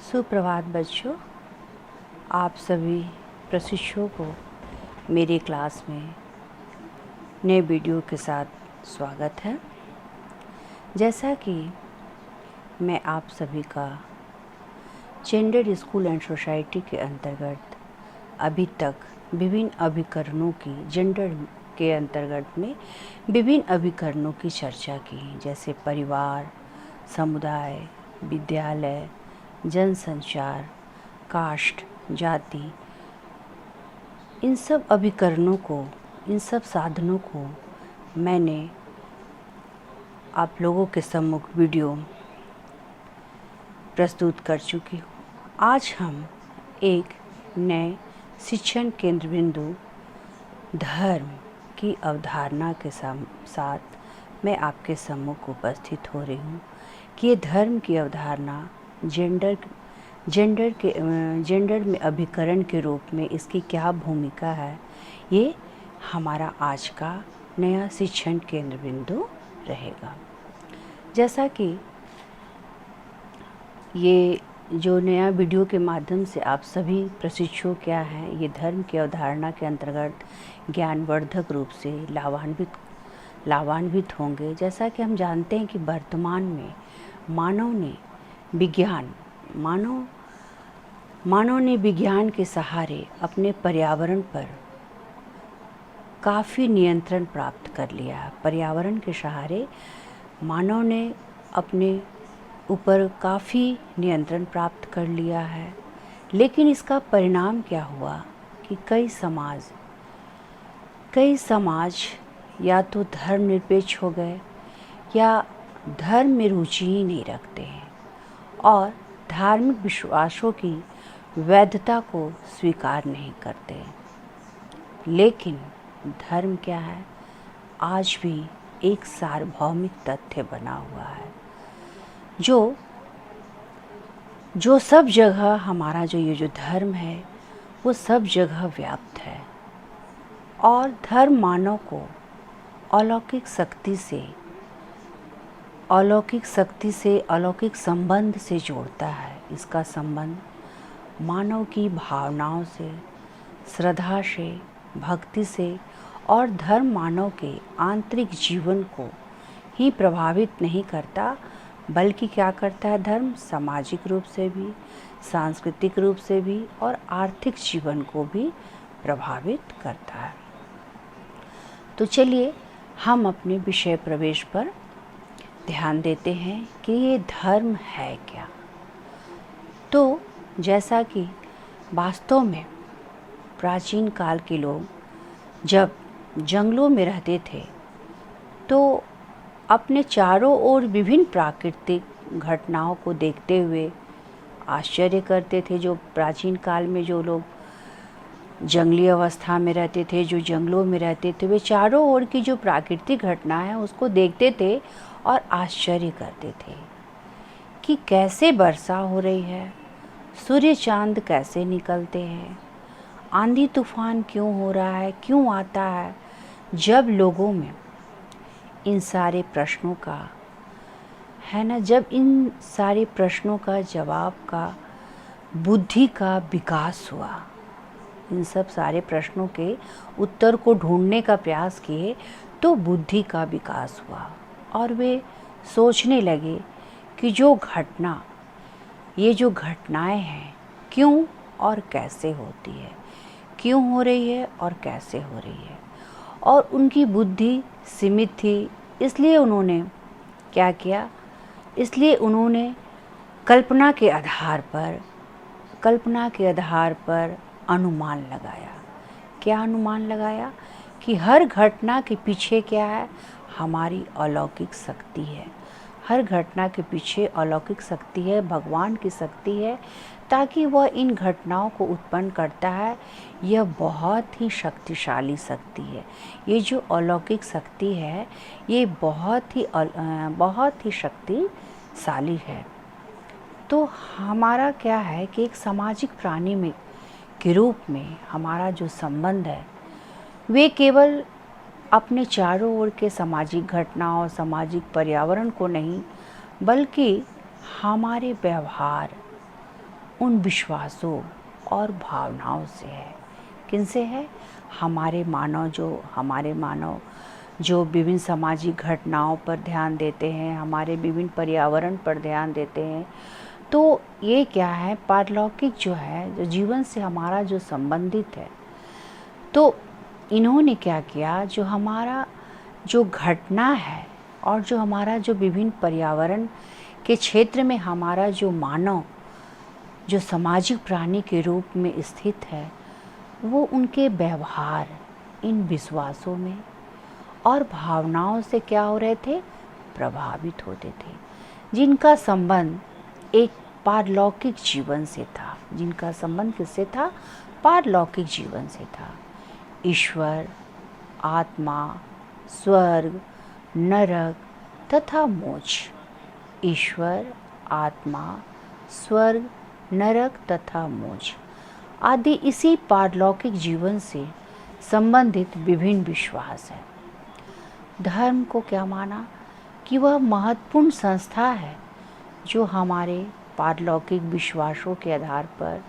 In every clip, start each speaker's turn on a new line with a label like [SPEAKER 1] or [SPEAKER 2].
[SPEAKER 1] सुप्रभात बच्चों, आप सभी प्रशिक्षुओं को मेरी क्लास में नए वीडियो के साथ स्वागत है। जैसा कि मैं आप सभी का जेंडर स्कूल एंड सोसाइटी के अंतर्गत अभी तक विभिन्न अभिकरणों की जेंडर के अंतर्गत में विभिन्न अभिकरणों की चर्चा की, जैसे परिवार, समुदाय, विद्यालय, जनसंचार, कास्ट, जाति। इन सब अभिकरणों को, इन सब साधनों को मैंने आप लोगों के सम्मुख वीडियो प्रस्तुत कर चुकी हूँ। आज हम एक नए शिक्षण केंद्र बिंदु धर्म की अवधारणा के साथ मैं आपके सम्मुख उपस्थित हो रही हूँ कि ये धर्म की अवधारणा जेंडर में अभिकरण के रूप में इसकी क्या भूमिका है, ये हमारा आज का नया शिक्षण केंद्र बिंदु रहेगा। जैसा कि ये जो नया वीडियो के माध्यम से आप सभी प्रशिक्षु क्या हैं, ये धर्म की अवधारणा के अंतर्गत ज्ञानवर्धक रूप से लाभान्वित होंगे। जैसा कि हम जानते हैं कि वर्तमान में मानव ने विज्ञान के सहारे अपने पर्यावरण पर काफ़ी नियंत्रण प्राप्त कर लिया है। पर्यावरण के सहारे मानव ने अपने ऊपर काफ़ी नियंत्रण प्राप्त कर लिया है, लेकिन इसका परिणाम क्या हुआ कि कई समाज या तो धर्मनिरपेक्ष हो गए या धर्म में रुचि ही नहीं रखते हैं और धार्मिक विश्वासों की वैधता को स्वीकार नहीं करते। लेकिन धर्म क्या है, आज भी एक सार्वभौमिक तथ्य बना हुआ है जो सब जगह, हमारा ये जो धर्म है वो सब जगह व्याप्त है और धर्म मानव को अलौकिक शक्ति से अलौकिक संबंध से जोड़ता है। इसका संबंध मानव की भावनाओं से, श्रद्धा से, भक्ति से और धर्म मानव के आंतरिक जीवन को ही प्रभावित नहीं करता, बल्कि क्या करता है, धर्म सामाजिक रूप से भी, सांस्कृतिक रूप से भी और आर्थिक जीवन को भी प्रभावित करता है। तो चलिए हम अपने विषय प्रवेश पर ध्यान देते हैं कि ये धर्म है क्या। तो जैसा कि वास्तव में प्राचीन काल के लोग जब जंगलों में रहते थे तो अपने चारों ओर विभिन्न प्राकृतिक घटनाओं को देखते हुए आश्चर्य करते थे। जो प्राचीन काल में जो लोग जंगली अवस्था में रहते थे, जो जंगलों में रहते थे, वे चारों ओर की जो प्राकृतिक घटना है उसको देखते थे और आश्चर्य करते थे कि कैसे वर्षा हो रही है, सूर्य चांद कैसे निकलते हैं, आंधी तूफान क्यों हो रहा है, क्यों आता है। जब लोगों में इन सारे प्रश्नों का जब इन सारे प्रश्नों का जवाब का बुद्धि का विकास हुआ, इन सब सारे प्रश्नों के उत्तर को ढूंढने का प्रयास किए तो बुद्धि का विकास हुआ और वे सोचने लगे कि ये जो घटनाएं हैं क्यों और कैसे होती है, क्यों हो रही है और कैसे हो रही है। और उनकी बुद्धि सीमित थी, इसलिए उन्होंने क्या किया, इसलिए उन्होंने कल्पना के आधार पर अनुमान लगाया। क्या अनुमान लगाया कि हर घटना के पीछे क्या है, हमारी अलौकिक शक्ति है। हर घटना के पीछे अलौकिक शक्ति है, भगवान की शक्ति है, ताकि वह इन घटनाओं को उत्पन्न करता है। यह बहुत ही शक्तिशाली शक्ति है। ये जो अलौकिक शक्ति है ये बहुत ही शक्तिशाली है। तो हमारा क्या है कि एक सामाजिक प्राणी में के रूप में हमारा जो संबंध है वे केवल अपने चारों ओर के सामाजिक घटनाओं, सामाजिक पर्यावरण को नहीं, बल्कि हमारे व्यवहार, उन विश्वासों और भावनाओं से है। किनसे है? हमारे मानव जो विभिन्न सामाजिक घटनाओं पर ध्यान देते हैं, हमारे विभिन्न पर्यावरण पर ध्यान देते हैं। तो ये क्या है, पारलौकिक जो है, जो जीवन से हमारा जो संबंधित है, तो इन्होंने क्या किया, जो हमारा जो घटना है और जो हमारा जो विभिन्न पर्यावरण के क्षेत्र में हमारा जो मानव जो सामाजिक प्राणी के रूप में स्थित है, वो उनके व्यवहार, इन विश्वासों में और भावनाओं से क्या हो रहे थे, प्रभावित होते थे, जिनका संबंध एक पारलौकिक जीवन से था। जिनका संबंध किससे था? पारलौकिक जीवन से था। ईश्वर, आत्मा, स्वर्ग, नरक तथा मोक्ष। ईश्वर, आत्मा, स्वर्ग, नरक तथा मोक्ष आदि इसी पारलौकिक जीवन से संबंधित विभिन्न विश्वास है। धर्म को क्या माना कि वह महत्वपूर्ण संस्था है जो हमारे पारलौकिक विश्वासों के आधार पर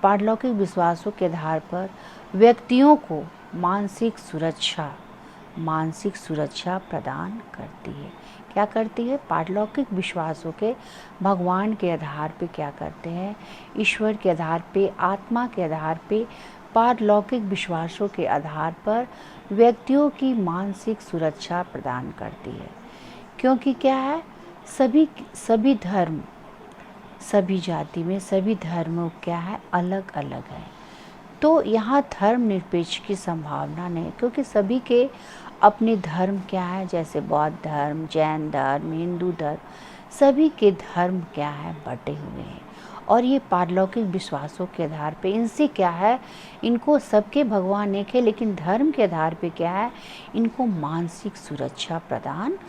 [SPEAKER 1] पारलौकिक विश्वासों के आधार पर व्यक्तियों को मानसिक सुरक्षा प्रदान करती है। क्या करती है? पारलौकिक विश्वासों के भगवान के आधार पे क्या करते हैं, ईश्वर के आधार पे, आत्मा के आधार पे, पारलौकिक विश्वासों के आधार पर व्यक्तियों की मानसिक सुरक्षा प्रदान करती है। क्योंकि क्या है, सभी धर्म, सभी जाति में सभी धर्म क्या है, अलग अलग है। तो यहाँ धर्म निरपेक्ष की संभावना नहीं, क्योंकि सभी के अपने धर्म क्या है, जैसे बौद्ध धर्म, जैन धर्म, हिंदू धर्म, सभी के धर्म क्या है, बटे हुए हैं। और ये पारलौकिक विश्वासों के आधार पे इनसे क्या है, इनको सबके भगवान एक है, लेकिन धर्म के आधार पे क्या है, इनको मानसिक सुरक्षा प्रदान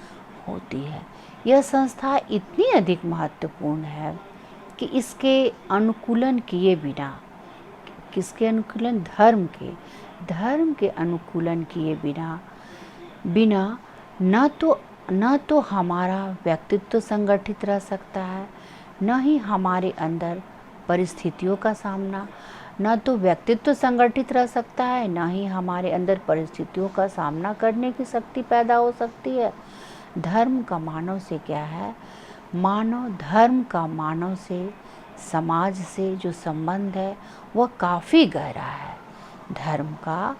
[SPEAKER 1] होती है। यह संस्था इतनी अधिक महत्वपूर्ण है कि इसके अनुकूलन किए बिना, किसके अनुकूलन? धर्म के अनुकूलन किए बिना न तो हमारा व्यक्तित्व संगठित रह सकता है, न ही हमारे अंदर परिस्थितियों का सामना, न तो व्यक्तित्व संगठित रह सकता है, न ही हमारे अंदर परिस्थितियों का सामना करने की शक्ति पैदा हो सकती है। धर्म का मानव से क्या है, धर्म का मानव से, समाज से जो संबंध है वह काफ़ी गहरा है। धर्म का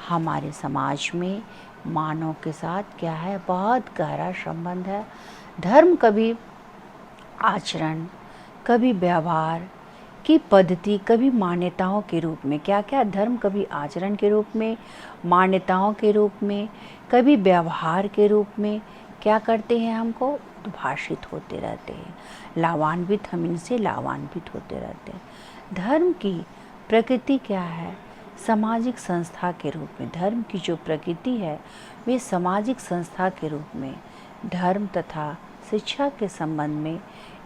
[SPEAKER 1] हमारे समाज में मानव के साथ क्या है, बहुत गहरा संबंध है। धर्म कभी आचरण, कभी व्यवहार की पद्धति, कभी मान्यताओं के रूप में, क्या धर्म कभी आचरण के रूप में, मान्यताओं के रूप में, कभी व्यवहार के रूप में क्या करते हैं, हमको उद्भाषित होते रहते हैं, हम इनसे लाभान्वित होते रहते हैं। धर्म की प्रकृति क्या है, सामाजिक संस्था के रूप में। धर्म की जो प्रकृति है वे सामाजिक संस्था के रूप में, धर्म तथा शिक्षा के संबंध में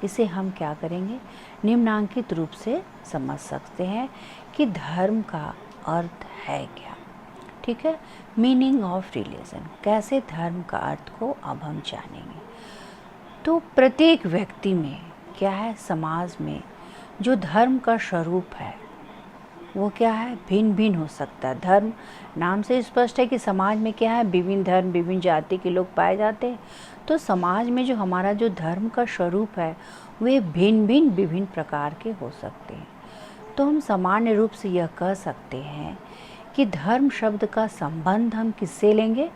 [SPEAKER 1] इसे हम क्या करेंगे, निम्नांकित रूप से समझ सकते हैं कि धर्म का अर्थ है क्या। ठीक है, मीनिंग ऑफ रिलीजन, कैसे धर्म का अर्थ को अब हम जानेंगे। तो प्रत्येक व्यक्ति में क्या है, समाज में जो धर्म का स्वरूप है वो क्या है, भिन्न भिन्न हो सकता है। धर्म नाम से स्पष्ट है कि समाज में क्या है, विभिन्न धर्म, विभिन्न जाति के लोग पाए जाते हैं। तो समाज में जो हमारा जो धर्म का स्वरूप है वे विभिन्न प्रकार के हो सकते हैं। तो हम सामान्य रूप से यह कह सकते हैं कि धर्म शब्द का संबंध हम किससे लेंगे,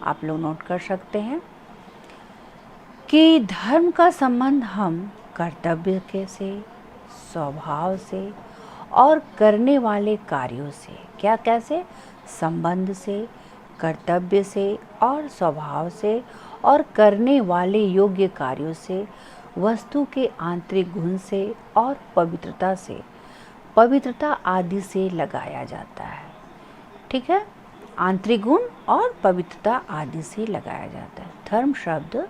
[SPEAKER 1] आप लोग नोट कर सकते हैं कि धर्म का संबंध हम कर्तव्य के से, स्वभाव से और करने वाले कार्यों से, कैसे संबंध से, कर्तव्य से और स्वभाव से और करने वाले योग्य कार्यों से, वस्तु के आंतरिक गुण से और पवित्रता आदि से लगाया जाता है। ठीक है, आंतरिक गुण और पवित्रता आदि से लगाया जाता है। धर्म शब्द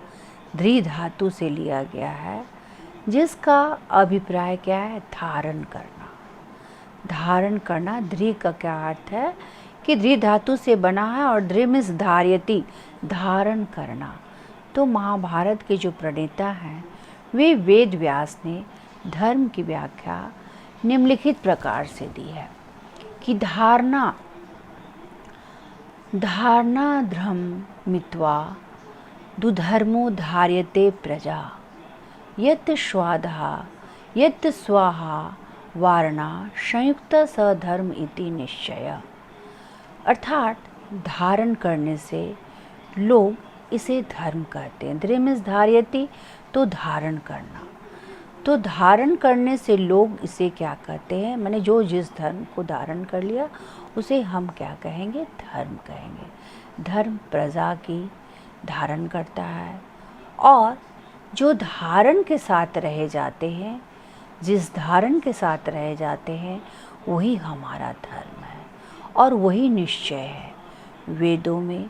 [SPEAKER 1] धृ धातु से लिया गया है, जिसका अभिप्राय क्या है, धारण करना। धृ का क्या अर्थ है कि धृ धातु से बना है और धृ मीन्स धार्यति, धारण करना। तो महाभारत के जो प्रणेता हैं वे वेद व्यास ने धर्म की व्याख्या निम्नलिखित प्रकार से दी है कि धारणा धर्म मित्वा दुधर्मो धार्यते प्रजा यत् स्वाहा यत् स्वाहा वारणा संयुक्त सधर्म इति निश्चय। अर्थात धारण करने से लोग इसे धर्म कहते हैं। धर्म इस धार्यति तो धारण करना, तो धारण करने से लोग इसे क्या कहते हैं, माने जो जिस धर्म को धारण कर लिया उसे हम क्या कहेंगे, धर्म कहेंगे। धर्म प्रजा की धारण करता है और जो धारण के साथ रहे जाते हैं, जिस धारण के साथ रहे जाते हैं वही हमारा धर्म है और वही निश्चय है। वेदों में,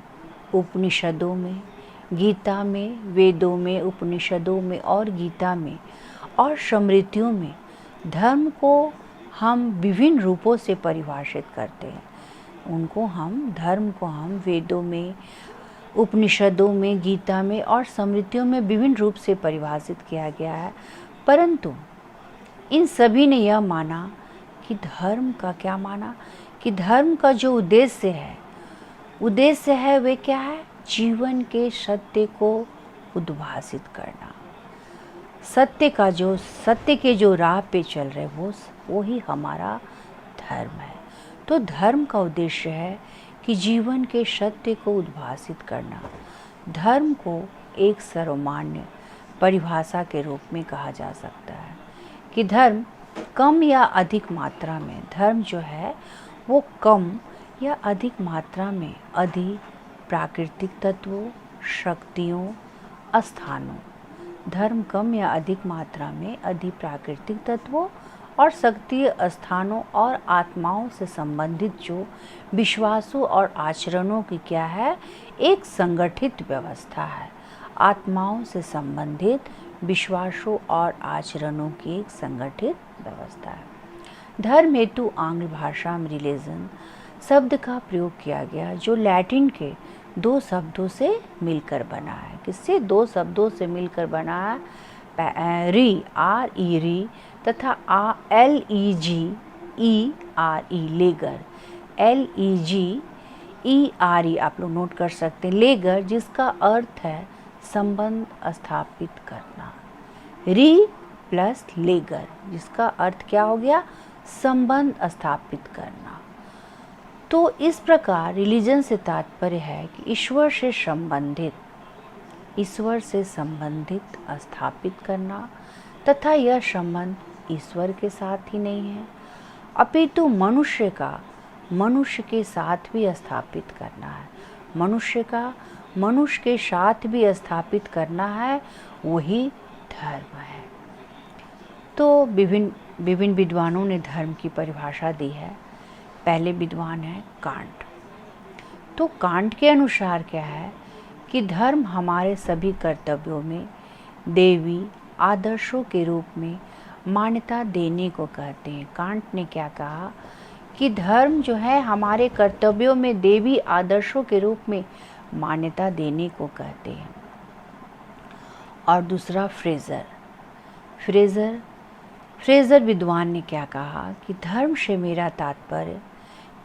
[SPEAKER 1] उपनिषदों में, गीता में, वेदों में, उपनिषदों में और गीता में और स्मृतियों में धर्म को हम विभिन्न रूपों से परिभाषित करते हैं। धर्म को हम वेदों में, उपनिषदों में, गीता में और स्मृतियों में विभिन्न रूप से परिभाषित किया गया है। परंतु इन सभी ने यह माना कि धर्म का क्या माना कि धर्म का जो उद्देश्य है वे क्या है, जीवन के सत्य को उद्भासित करना। सत्य के जो राह पे चल रहे वो ही हमारा धर्म है। तो धर्म का उद्देश्य है कि जीवन के सत्य को उद्भासित करना। धर्म को एक सर्वमान्य परिभाषा के रूप में कहा जा सकता है कि धर्म कम या अधिक मात्रा में, धर्म जो है वो कम या अधिक मात्रा में अधिक प्राकृतिक तत्वों, शक्तियों, स्थानों, धर्म कम या अधिक मात्रा में अधिक प्राकृतिक तत्वों और शक्ति, स्थानों और आत्माओं से संबंधित जो विश्वासों और आचरणों की क्या है, एक संगठित व्यवस्था है। आत्माओं से संबंधित विश्वासों और आचरणों की एक संगठित व्यवस्था है। धर्म हेतु आंग्ल भाषा में रिलीजन शब्द का प्रयोग किया गया जो लैटिन के दो शब्दों से मिलकर बना है। किससे? दो शब्दों से मिलकर बना है, री आर ई री तथा एल ई जी E R E लेगर, L E जी ई आर ई आप लोग नोट कर सकते हैं। लेगर जिसका अर्थ है संबंध स्थापित करना, री प्लस लेगर जिसका अर्थ क्या हो गया, संबंध स्थापित करना। तो इस प्रकार रिलीजन से तात्पर्य है कि ईश्वर से संबंधित स्थापित करना तथा यह संबंध ईश्वर के साथ ही नहीं है अपितु मनुष्य के साथ भी स्थापित करना है। मनुष्य के साथ भी स्थापित करना है, वही धर्म है। तो विभिन्न विद्वानों ने धर्म की परिभाषा दी है। पहले विद्वान है कांट। तो कांट के अनुसार क्या है कि धर्म हमारे सभी कर्तव्यों में देवी आदर्शों के रूप में मान्यता देने को कहते हैं। कांट ने क्या कहा कि धर्म जो है हमारे कर्तव्यों में देवी आदर्शों के रूप में मान्यता देने को कहते हैं। और दूसरा फ्रेजर विद्वान ने क्या कहा कि धर्म से मेरा तात्पर्य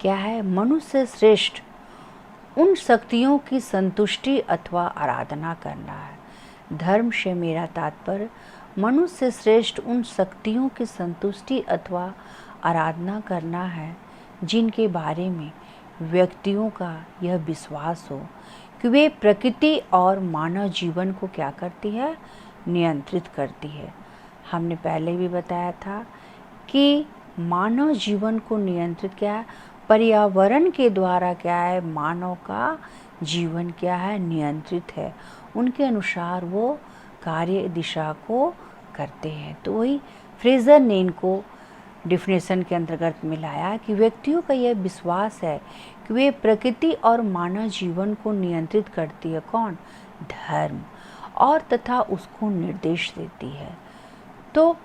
[SPEAKER 1] क्या है, मनुष्य श्रेष्ठ उन शक्तियों की संतुष्टि अथवा आराधना करना है। धर्म से मेरा तात्पर्य मनुष्य श्रेष्ठ उन शक्तियों की संतुष्टि अथवा आराधना करना है जिनके बारे में व्यक्तियों का यह विश्वास हो कि वे प्रकृति और मानव जीवन को क्या करती है, नियंत्रित करती है। हमने पहले भी बताया था कि मानव जीवन को नियंत्रित क्या है, पर्यावरण के द्वारा क्या है, मानव का जीवन क्या है, नियंत्रित है। उनके अनुसार वो कार्य दिशा को करते हैं। तो वही फ्रेजर ने इनको डिफिनेशन के अंतर्गत मिलाया कि व्यक्तियों का यह विश्वास है कि वे प्रकृति और मानव जीवन को नियंत्रित करती है, कौन, धर्म, और तथा उसको निर्देश देती है। तो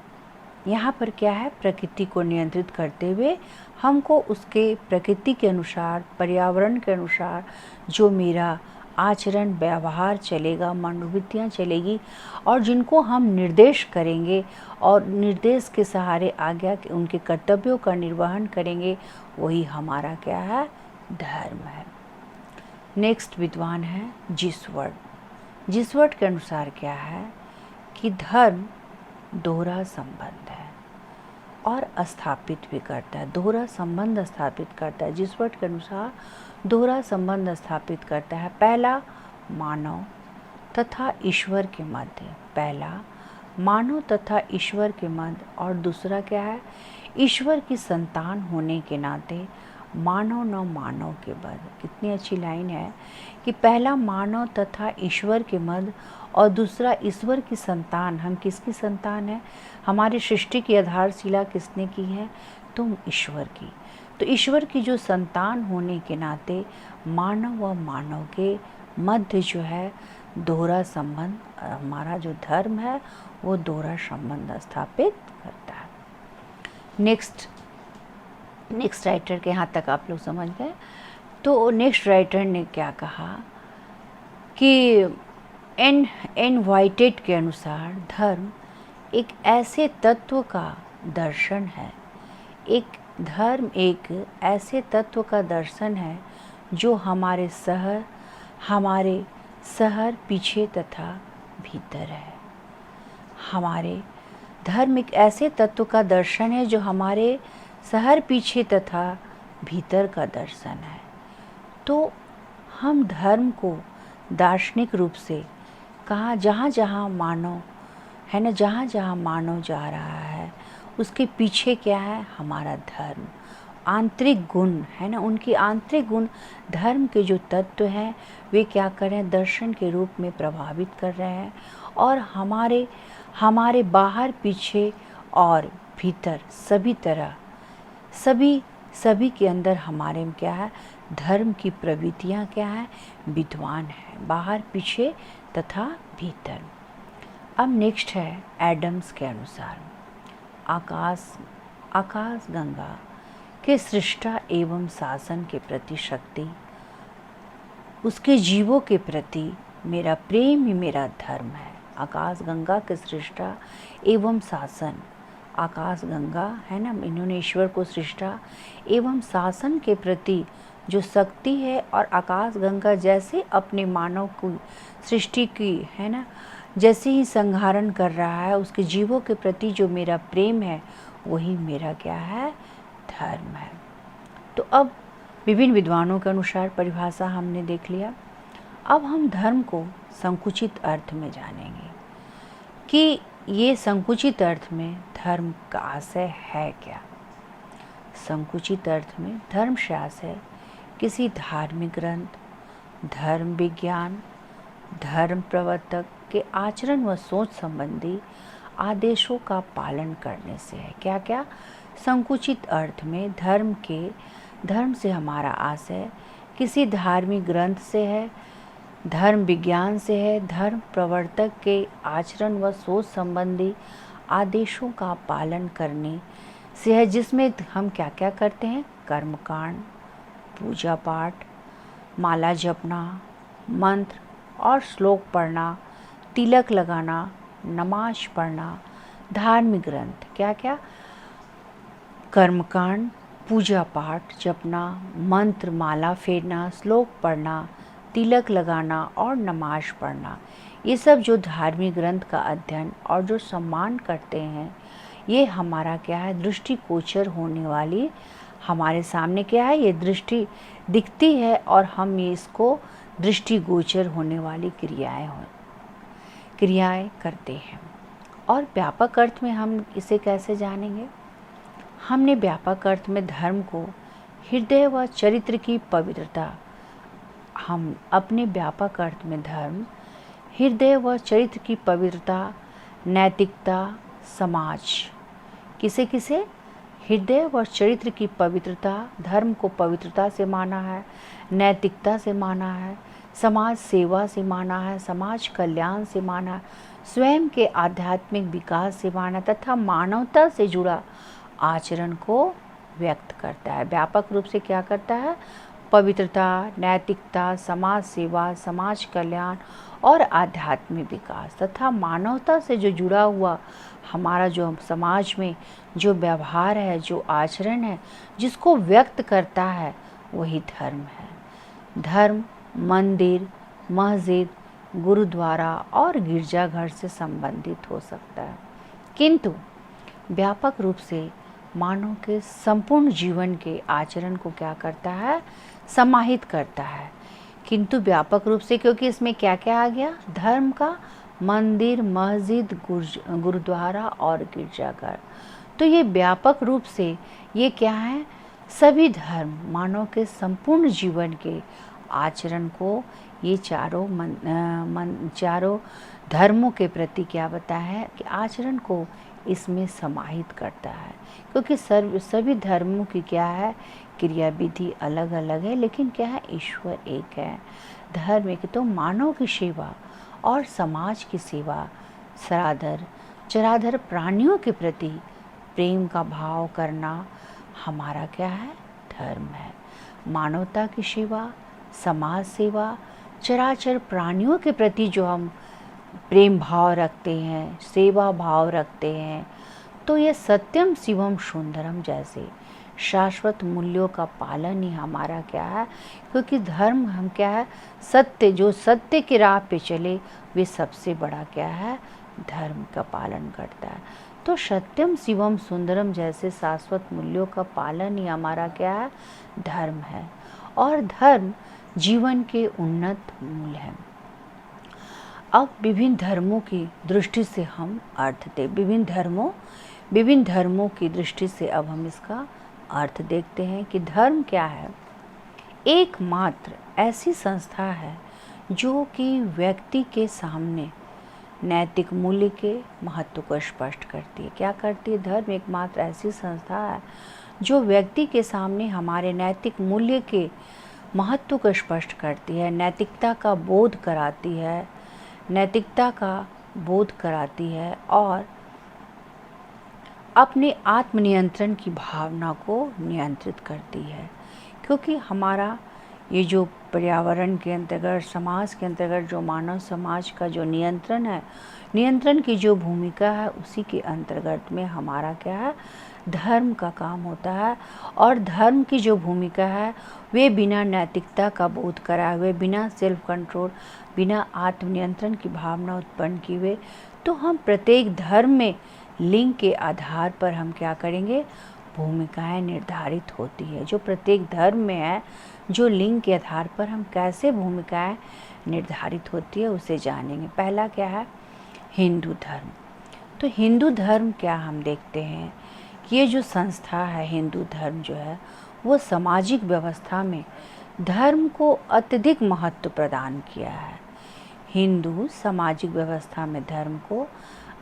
[SPEAKER 1] यहाँ पर क्या है, प्रकृति को नियंत्रित करते हुए हमको उसके प्रकृति के अनुसार, पर्यावरण के अनुसार जो मेरा आचरण व्यवहार चलेगा, मनोवृत्तियाँ चलेगी, और जिनको हम निर्देश करेंगे और निर्देश के सहारे आज्ञा के उनके कर्तव्यों का निर्वहन करेंगे, वही हमारा क्या है, धर्म है। नेक्स्ट विद्वान है जिसवर्ट। जिसवर्ट के अनुसार क्या है कि धर्म दोहरा संबंध है और स्थापित भी करता है, दोहरा संबंध स्थापित करता है। जिसवर्ट के अनुसार दोहरा संबंध स्थापित करता है। पहला मानव तथा ईश्वर के मध्य, पहला मानव तथा ईश्वर के मध्य, और दूसरा क्या है, ईश्वर की संतान होने के नाते मानव न मानव के मध्य। कितनी अच्छी लाइन है कि पहला मानव तथा ईश्वर के मध्य और दूसरा ईश्वर की संतान। हम किसकी संतान है, हमारी सृष्टि की आधारशिला किसने की है, तुम ईश्वर की। तो ईश्वर की जो संतान होने के नाते मानव व मानव के मध्य जो है दोहरा संबंध, हमारा जो धर्म है वो दोहरा संबंध स्थापित करता है। नेक्स्ट राइटर के यहाँ तक आप लोग समझ गए। तो नेक्स्ट राइटर ने क्या कहा कि एन वाइटेट के अनुसार धर्म एक ऐसे तत्व का दर्शन है, धर्म एक ऐसे तत्व का दर्शन है जो हमारे शहर पीछे तथा भीतर है। हमारे धर्म एक ऐसे तत्व का दर्शन है जो हमारे शहर पीछे तथा भीतर का दर्शन है। तो हम धर्म को दार्शनिक रूप से कहाँ जहाँ जहाँ मानव है ना, जहाँ जहाँ मानव जा रहा है उसके पीछे क्या है, हमारा धर्म। आंतरिक गुण है ना, उनकी आंतरिक गुण धर्म के जो तत्व हैं वे क्या कर रहे हैं, दर्शन के रूप में प्रभावित कर रहे हैं। और हमारे बाहर पीछे और भीतर सभी तरह सभी के अंदर हमारे में क्या है, धर्म की प्रवृत्तियाँ क्या है, विद्वान है, बाहर पीछे तथा भीतर। अब नेक्स्ट है एडम्स के अनुसार आकाश गंगा के सृष्टा एवं शासन के प्रति शक्ति, उसके जीवों के प्रति मेरा प्रेम ही मेरा धर्म है। आकाश गंगा के सृष्टा एवं शासन, आकाश गंगा है ना, इन्होंने ईश्वर को सृष्टा एवं शासन के प्रति जो शक्ति है, और आकाश गंगा जैसे अपने मानव को सृष्टि की है ना, जैसे ही संहारण कर रहा है, उसके जीवों के प्रति जो मेरा प्रेम है वही मेरा क्या है, धर्म है। तो अब विभिन्न विद्वानों के अनुसार परिभाषा हमने देख लिया। अब हम धर्म को संकुचित अर्थ में जानेंगे कि ये संकुचित अर्थ में धर्म का आशय है क्या। संकुचित अर्थ में धर्म से आशय किसी धार्मिक ग्रंथ, धर्म विज्ञान, धर्म प्रवर्तक के आचरण व सोच संबंधी आदेशों का पालन करने से है। क्या क्या, संकुचित अर्थ में धर्म से हमारा आशय किसी धार्मिक ग्रंथ से है, धर्म विज्ञान से है, धर्म प्रवर्तक के आचरण व सोच संबंधी आदेशों का पालन करने से है, जिसमें हम क्या क्या करते हैं, कर्मकांड, पूजा पाठ, माला जपना, मंत्र और श्लोक पढ़ना, तिलक लगाना, नमाज पढ़ना, धार्मिक ग्रंथ, क्या क्या, कर्मकांड, पूजा पाठ जपना, मंत्र माला फेरना, श्लोक पढ़ना, तिलक लगाना और नमाज पढ़ना, ये सब जो धार्मिक ग्रंथ का अध्ययन और जो सम्मान करते हैं, ये हमारा क्या है, दृष्टिगोचर होने वाली हमारे सामने क्या है, ये दृष्टि दिखती है और हम ये इसको दृष्टिगोचर होने वाली क्रियाएं करते हैं। और व्यापक अर्थ में हम इसे कैसे जानेंगे, हमने व्यापक अर्थ में धर्म को हृदय व चरित्र की पवित्रता, हम अपने व्यापक अर्थ में धर्म हृदय व चरित्र की पवित्रता, नैतिकता, समाज, किसे हृदय व चरित्र की पवित्रता, धर्म को पवित्रता से माना है, नैतिकता से माना है, समाज सेवा से माना है, समाज कल्याण से माना है, स्वयं के आध्यात्मिक विकास से माना तथा मानवता से जुड़ा आचरण को व्यक्त करता है। व्यापक रूप से क्या करता है, पवित्रता, नैतिकता, समाज सेवा, समाज कल्याण और आध्यात्मिक विकास तथा मानवता से जो जुड़ा हुआ हमारा जो समाज में जो व्यवहार है, जो आचरण है, जिसको व्यक्त करता है, वही धर्म है। धर्म मंदिर, मस्जिद, गुरुद्वारा और गिरजाघर से संबंधित हो सकता है, किंतु व्यापक रूप से मानव के संपूर्ण जीवन के आचरण को क्या करता है, समाहित करता है। किंतु व्यापक रूप से, क्योंकि इसमें क्या क्या आ गया, धर्म का मंदिर, मस्जिद, गुरुद्वारा और गिरजाघर। तो ये व्यापक रूप से ये क्या है, सभी धर्म मानव के संपूर्ण जीवन के आचरण को ये चारों धर्मों के प्रति क्या बताया है कि आचरण को इसमें समाहित करता है। क्योंकि सभी धर्मों की क्या है, क्रिया विधि अलग अलग है, लेकिन क्या है, ईश्वर एक है। धर्म एक तो मानव की सेवा और समाज की सेवा, चराचर प्राणियों के प्रति प्रेम का भाव करना हमारा क्या है, धर्म है। मानवता की सेवा, समाज सेवा, चराचर प्राणियों के प्रति जो हम प्रेम भाव रखते हैं, सेवा भाव रखते हैं, तो ये सत्यम शिवम सुंदरम जैसे शाश्वत मूल्यों का पालन ही हमारा क्या है। क्योंकि धर्म हम क्या है, सत्य, जो सत्य की राह पे चले वे सबसे बड़ा क्या है, धर्म का पालन करता है। तो सत्यम शिवम सुंदरम जैसे शाश्वत मूल्यों का पालन ही हमारा क्या है, धर्म है। और धर्म जीवन के उन्नत मूल है। अब विभिन्न धर्मों की दृष्टि से हम अर्थ दे विभिन्न धर्मों की दृष्टि से अब हम इसका अर्थ देखते हैं कि धर्म क्या है। एकमात्र ऐसी संस्था है जो कि व्यक्ति के सामने नैतिक मूल्य के महत्व को स्पष्ट करती है। क्या करती है? धर्म एकमात्र ऐसी संस्था है जो व्यक्ति के सामने हमारे नैतिक मूल्य के महत्व को स्पष्ट करती है, नैतिकता का बोध कराती है और अपने आत्मनियंत्रण की भावना को नियंत्रित करती है। क्योंकि हमारा ये जो पर्यावरण के अंतर्गत, समाज के अंतर्गत जो मानव समाज का जो नियंत्रण की जो भूमिका है, उसी के अंतर्गत में हमारा क्या है, धर्म का काम होता है। और धर्म की जो भूमिका है वे बिना नैतिकता का बोध कराए हुए, बिना सेल्फ कंट्रोल, बिना आत्मनियंत्रण की भावना उत्पन्न किए हुए, तो हम प्रत्येक धर्म में लिंग के आधार पर हम क्या करेंगे, भूमिकाएं निर्धारित होती है। जो प्रत्येक धर्म में है, जो लिंग के आधार पर हम कैसे भूमिकाएं निर्धारित होती है, उसे जानेंगे। पहला क्या है, हिंदू धर्म। तो हिंदू धर्म क्या हम देखते हैं कि ये जो संस्था है, हिंदू धर्म जो है, वो सामाजिक व्यवस्था में धर्म को अत्यधिक महत्व प्रदान किया है। हिंदू सामाजिक व्यवस्था में धर्म को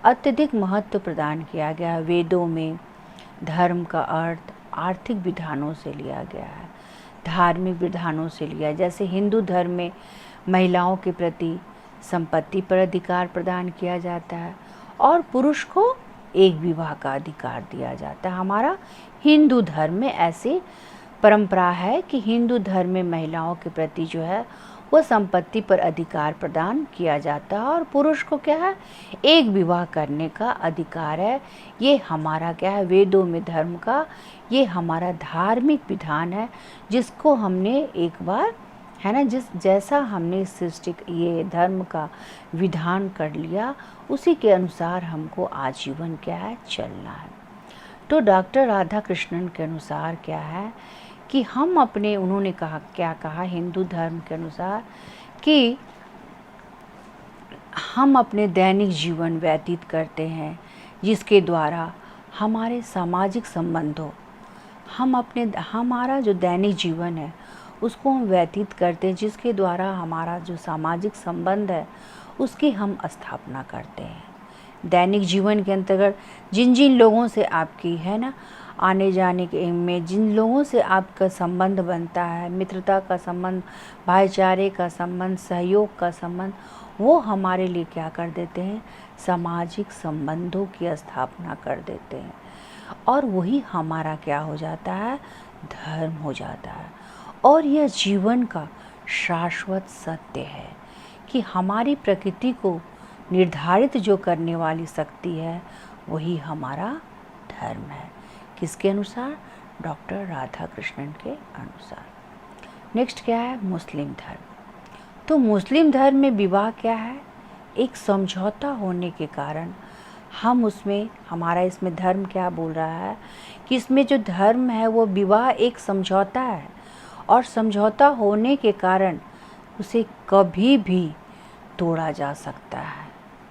[SPEAKER 1] अत्यधिक महत्व प्रदान किया गया है। वेदों में धर्म का अर्थ आर्थिक विधानों से लिया गया है, धार्मिक विधानों से लिया। जैसे हिंदू धर्म में महिलाओं के प्रति संपत्ति पर अधिकार प्रदान किया जाता है और पुरुष को एक विवाह का अधिकार दिया जाता है। हमारा हिंदू धर्म में ऐसी परंपरा है कि हिंदू धर्म में महिलाओं के प्रति जो है वो संपत्ति पर अधिकार प्रदान किया जाता है और पुरुष को क्या है, एक विवाह करने का अधिकार है। ये हमारा क्या है, वेदों में धर्म का ये हमारा धार्मिक विधान है, जिसको हमने एक बार है ना, जैसा हमने सृष्टि ये धर्म का विधान कर लिया, उसी के अनुसार हमको आजीवन क्या है, चलना है। तो डॉक्टर राधा कृष्णन के अनुसार क्या है कि हम अपने, उन्होंने कहा, क्या कहा हिंदू धर्म के अनुसार कि हम अपने दैनिक जीवन व्यतीत करते हैं जिसके द्वारा हमारे सामाजिक संबंधों, हमारा जो दैनिक जीवन है उसको हम व्यतीत करते हैं, जिसके द्वारा हमारा जो सामाजिक संबंध है उसकी हम स्थापना करते हैं। दैनिक जीवन के अंतर्गत जिन जिन लोगों से आपकी है ना आने जाने के में, जिन लोगों से आपका संबंध बनता है, मित्रता का संबंध, भाईचारे का संबंध, सहयोग का संबंध, वो हमारे लिए क्या कर देते हैं, सामाजिक संबंधों की स्थापना कर देते हैं। और वही हमारा क्या हो जाता है, धर्म हो जाता है। और यह जीवन का शाश्वत सत्य है कि हमारी प्रकृति को निर्धारित जो करने वाली शक्ति है वही हमारा धर्म है। किसके अनुसार? डॉक्टर राधा कृष्णन के अनुसार। नेक्स्ट क्या है? मुस्लिम धर्म। तो मुस्लिम धर्म में विवाह क्या है? एक समझौता होने के कारण हम उसमें, हमारा इसमें धर्म क्या बोल रहा है कि इसमें जो धर्म है वो विवाह एक समझौता है, और समझौता होने के कारण उसे कभी भी तोड़ा जा सकता है।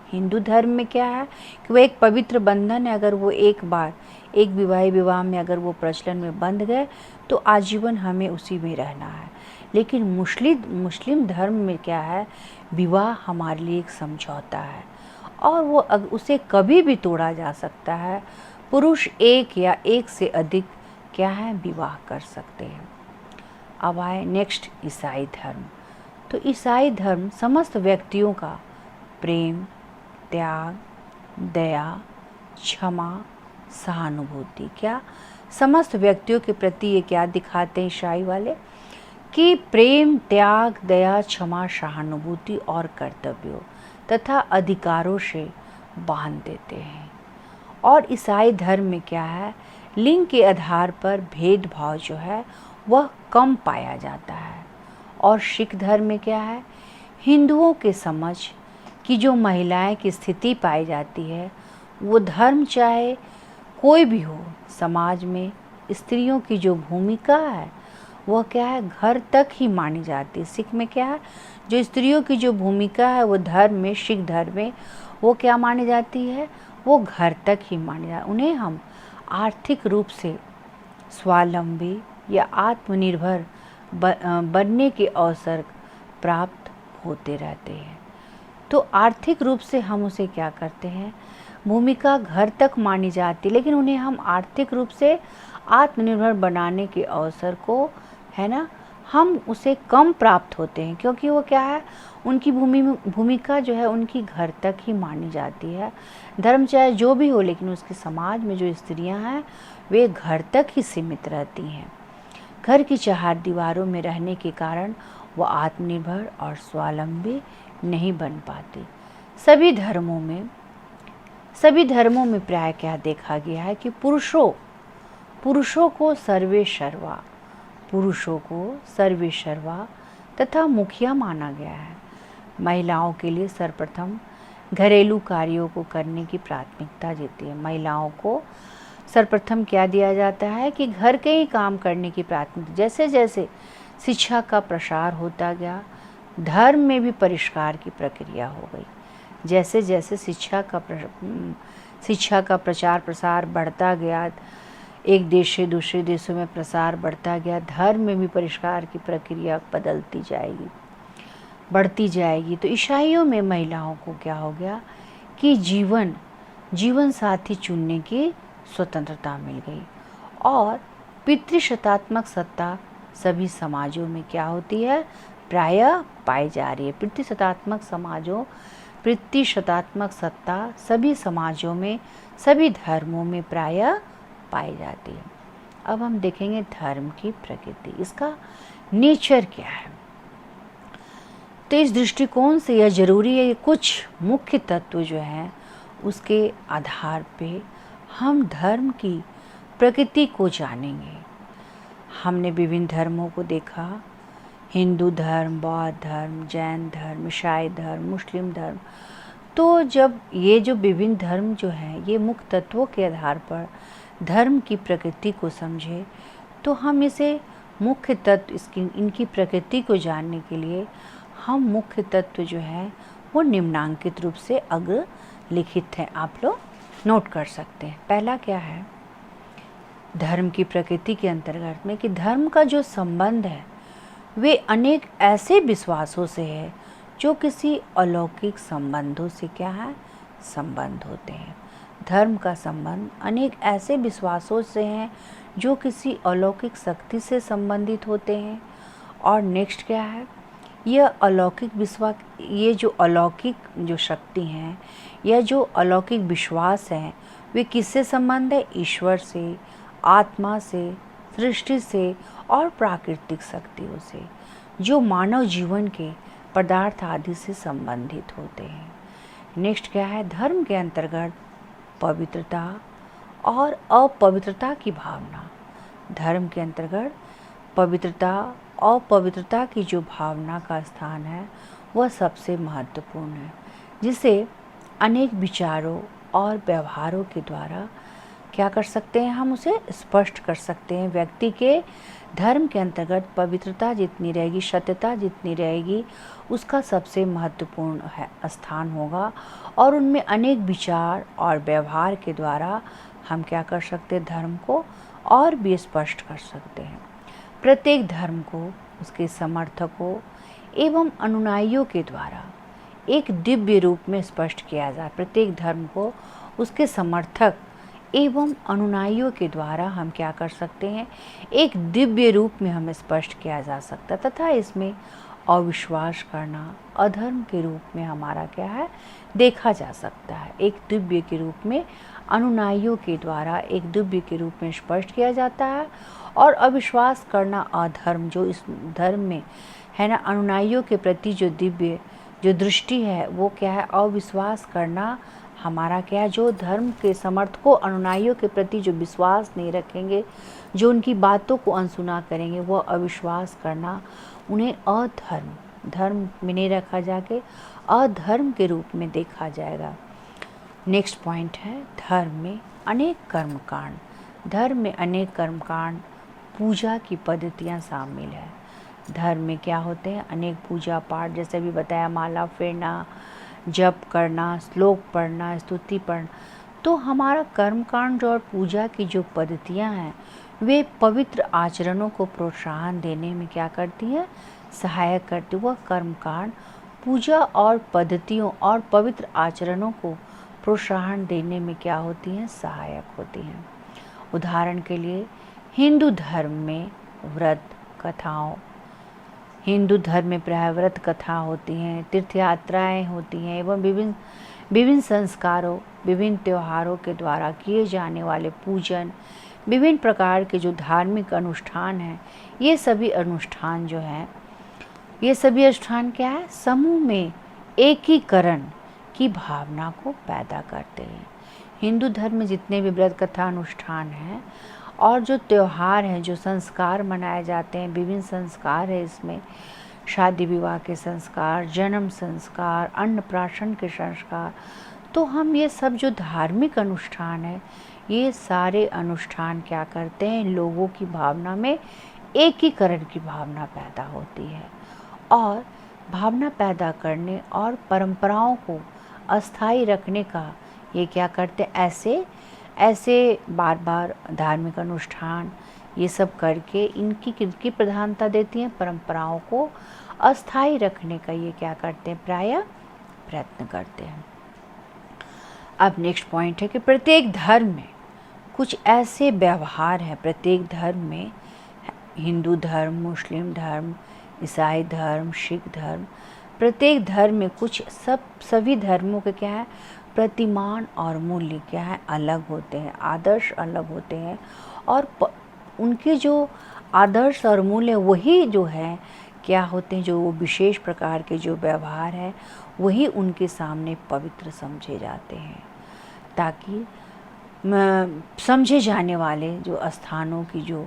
[SPEAKER 1] हिंदू धर्म में क्या है कि वो एक पवित्र बंधन है, अगर वो एक बार एक विवाह में अगर वो प्रचलन में बंध गए तो आजीवन हमें उसी में रहना है। लेकिन मुस्लिम धर्म में क्या है, विवाह हमारे लिए एक समझौता है और वो उसे कभी भी तोड़ा जा सकता है। पुरुष एक या एक से अधिक क्या है, विवाह कर सकते हैं। अब आए नेक्स्ट ईसाई धर्म। तो ईसाई धर्म समस्त व्यक्तियों का प्रेम, त्याग, दया, क्षमा, सहानुभूति, क्या समस्त व्यक्तियों के प्रति ये क्या दिखाते हैं ईसाई वाले कि प्रेम, त्याग, दया, क्षमा, सहानुभूति और कर्तव्यों तथा अधिकारों से बांध देते हैं। और ईसाई धर्म में क्या है, लिंग के आधार पर भेदभाव जो है वह कम पाया जाता है। और सिख धर्म में क्या है, हिंदुओं के समझ की जो महिलाएं की स्थिति पाई जाती है, वो धर्म चाहे कोई भी हो, समाज में स्त्रियों की जो भूमिका है वह क्या है, घर तक ही मानी जाती है। सिख में क्या है, जो स्त्रियों की जो भूमिका है वो धर्म में, सिख धर्म में वो क्या मानी जाती है, वो घर तक ही मानी जाती है। उन्हें हम आर्थिक रूप से स्वावलंबी या आत्मनिर्भर बनने के अवसर प्राप्त होते रहते हैं। तो आर्थिक रूप से हम उसे क्या करते हैं, भूमिका घर तक मानी जाती, लेकिन उन्हें हम आर्थिक रूप से आत्मनिर्भर बनाने के अवसर को, है ना, हम उसे कम प्राप्त होते हैं, क्योंकि वो क्या है, उनकी भूमिका जो है उनकी घर तक ही मानी जाती है। धर्म चाहे जो भी हो, लेकिन उसके समाज में जो स्त्रियां हैं वे घर तक ही सीमित रहती हैं। घर की चार दीवारों में रहने के कारण वो आत्मनिर्भर और स्वावलंबी नहीं बन पाती। सभी धर्मों में प्राय क्या देखा गया है कि पुरुषों को सर्वे सर्वा तथा मुखिया माना गया है। महिलाओं के लिए सर्वप्रथम घरेलू कार्यों को करने की प्राथमिकता देती है। महिलाओं को सर्वप्रथम क्या दिया जाता है कि घर के ही काम करने की प्राथमिकता। जैसे जैसे शिक्षा का प्रसार होता गया, धर्म में भी परिष्कार की प्रक्रिया हो गई। जैसे जैसे शिक्षा का प्रचार प्रसार बढ़ता गया, एक देश से दूसरे देशों में प्रसार बढ़ता गया, धर्म में भी परिष्कार की प्रक्रिया बढ़ती जाएगी। तो ईसाइयों में महिलाओं को क्या हो गया कि जीवन साथी चुनने की स्वतंत्रता मिल गई। और पितृसत्तात्मक सत्ता सभी समाजों में क्या होती है, प्रायः पाई जा रही है। पितृसत्तात्मक सत्ता सभी समाजों में, सभी धर्मों में प्रायः पाई जाती है। अब हम देखेंगे धर्म की प्रकृति, इसका नेचर क्या है। तो इस दृष्टिकोण से यह जरूरी है कि कुछ मुख्य तत्व जो हैं उसके आधार पे हम धर्म की प्रकृति को जानेंगे। हमने विभिन्न धर्मों को देखा, हिंदू धर्म, बौद्ध धर्म, जैन धर्म, ईसाई धर्म, मुस्लिम धर्म। तो जब ये जो विभिन्न धर्म जो हैं ये मुख्य तत्वों के आधार पर धर्म की प्रकृति को समझे, तो हम इसे मुख्य तत्व, इनकी प्रकृति को जानने के लिए हम मुख्य तत्व जो है वो निम्नांकित रूप से अग्रलिखित हैं, आप लोग नोट कर सकते हैं। पहला क्या है, धर्म की प्रकृति के अंतर्गत में कि धर्म का जो संबंध है वे अनेक ऐसे विश्वासों से है जो किसी अलौकिक संबंधों से क्या है, संबंध होते हैं। धर्म का संबंध अनेक ऐसे विश्वासों से हैं जो किसी अलौकिक शक्ति से संबंधित होते हैं। और नेक्स्ट क्या है, यह अलौकिक विश्वास, ये जो अलौकिक जो शक्ति हैं या जो अलौकिक विश्वास हैं वे किससे संबंध है, ईश्वर से, आत्मा से, सृष्टि से और प्राकृतिक शक्तियों से जो मानव जीवन के पदार्थ आदि से संबंधित होते हैं। नेक्स्ट क्या है, धर्म के अंतर्गत पवित्रता और अपवित्रता की भावना। धर्म के अंतर्गत पवित्रता और पवित्रता की जो भावना का स्थान है वह सबसे महत्वपूर्ण है, जिसे अनेक विचारों और व्यवहारों के द्वारा क्या कर सकते हैं, हम उसे स्पष्ट कर सकते हैं। व्यक्ति के धर्म के अंतर्गत पवित्रता जितनी रहेगी, सत्यता जितनी रहेगी, उसका सबसे महत्वपूर्ण है स्थान होगा और उनमें अनेक विचार और व्यवहार के द्वारा हम क्या कर सकते हैं, धर्म को और भी स्पष्ट कर सकते हैं। प्रत्येक धर्म को उसके समर्थकों एवं अनुयायियों के द्वारा एक दिव्य रूप में स्पष्ट किया जाए। प्रत्येक धर्म को उसके समर्थक एवं अनुयायियों के द्वारा हम क्या कर सकते हैं, एक दिव्य रूप में हमें स्पष्ट किया जा सकता है तथा इसमें अविश्वास करना अधर्म के रूप में हमारा क्या है, देखा जा सकता है। एक दिव्य के रूप में अनुयायियों के द्वारा एक दिव्य के रूप में स्पष्ट किया जाता है और अविश्वास करना अधर्म जो इस धर्म में है ना, अनुयायियों के प्रति जो दिव्य जो दृष्टि है वो क्या है, अविश्वास करना हमारा क्या है, जो धर्म के समर्थकों अनुयायियों के प्रति जो विश्वास नहीं रखेंगे, जो उनकी बातों को अनसुना करेंगे, वह अविश्वास करना उन्हें धर्म में नहीं रखा जाके अधर्म के रूप में देखा जाएगा। नेक्स्ट पॉइंट है, धर्म में अनेक कर्मकांड। धर्म में अनेक कर्मकांड पूजा की पद्धतियाँ शामिल है। धर्म में क्या होते हैं, अनेक पूजा पाठ, जैसे भी बताया, माला फेरना, जप करना, श्लोक पढ़ना, स्तुति पढ़ना। तो हमारा कर्मकांड और पूजा की जो पद्धतियाँ हैं वे पवित्र आचरणों को प्रोत्साहन देने में क्या करती हैं, सहायक करती। वह कर्मकांड पूजा और पद्धतियों और पवित्र आचरणों को प्रोत्साहन देने में क्या होती हैं, सहायक होती हैं। उदाहरण के लिए हिंदू धर्म में व्रत कथाओं, हिंदू धर्म में प्राय व्रत कथा होती हैं, तीर्थ यात्राएँ होती हैं एवं विभिन्न संस्कारों, विभिन्न त्योहारों के द्वारा किए जाने वाले पूजन, विभिन्न प्रकार के जो धार्मिक अनुष्ठान हैं, ये सभी अनुष्ठान जो हैं, ये सभी अनुष्ठान क्या है, समूह में एकीकरण की भावना को पैदा करते हैं। हिंदू धर्म में जितने भी व्रत कथा अनुष्ठान हैं और जो त्यौहार हैं, जो संस्कार मनाए जाते हैं, विभिन्न संस्कार है इसमें, शादी विवाह के संस्कार, जन्म संस्कार, अन्नप्राशन के संस्कार। तो हम ये सब जो धार्मिक अनुष्ठान है, ये सारे अनुष्ठान क्या करते हैं, लोगों की भावना में एकीकरण की भावना पैदा होती है और भावना पैदा करने और परंपराओं को अस्थायी रखने का ये क्या करते हैं, ऐसे बार बार धार्मिक अनुष्ठान ये सब करके इनकी प्रधानता देती हैं, परंपराओं को अस्थायी रखने का ये क्या करते हैं, प्रायः प्रयत्न करते हैं। अब नेक्स्ट पॉइंट है कि प्रत्येक धर्म में कुछ ऐसे व्यवहार हैं, प्रत्येक धर्म में, हिंदू धर्म, मुस्लिम धर्म, ईसाई धर्म, सिख धर्म, प्रत्येक धर्म में कुछ सभी धर्मों के क्या है, प्रतिमान और मूल्य क्या है, अलग होते हैं, आदर्श अलग होते हैं और उनके जो आदर्श और मूल्य वही जो है क्या होते हैं, जो वो विशेष प्रकार के जो व्यवहार है वही उनके सामने पवित्र समझे जाते हैं, ताकि समझे जाने वाले जो स्थानों की जो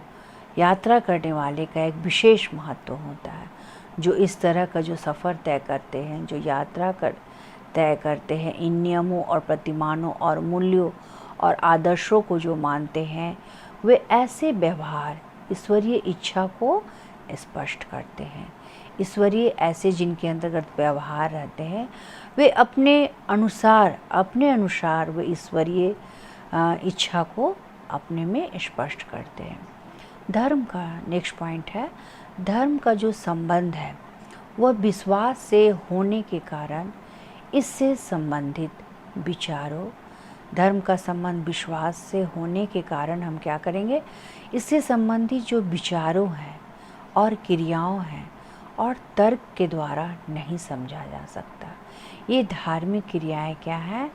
[SPEAKER 1] यात्रा करने वाले का एक विशेष महत्व होता है। जो इस तरह का जो सफ़र तय करते हैं, जो यात्रा तय करते हैं, इन नियमों और प्रतिमानों और मूल्यों और आदर्शों को जो मानते हैं, वे ऐसे व्यवहार ईश्वरीय इच्छा को स्पष्ट करते हैं। ईश्वरीय ऐसे जिनके अंतर्गत व्यवहार रहते हैं, वे अपने अनुसार वे ईश्वरीय इच्छा को अपने में स्पष्ट करते हैं। धर्म का नेक्स्ट पॉइंट है, धर्म का जो संबंध है वह विश्वास से होने के कारण इससे संबंधित विचारों, धर्म का संबंध विश्वास से होने के कारण हम क्या करेंगे, इससे संबंधित जो विचारों हैं और क्रियाओं हैं और तर्क के द्वारा नहीं समझा जा सकता। ये धार्मिक क्रियाएं क्या हैं,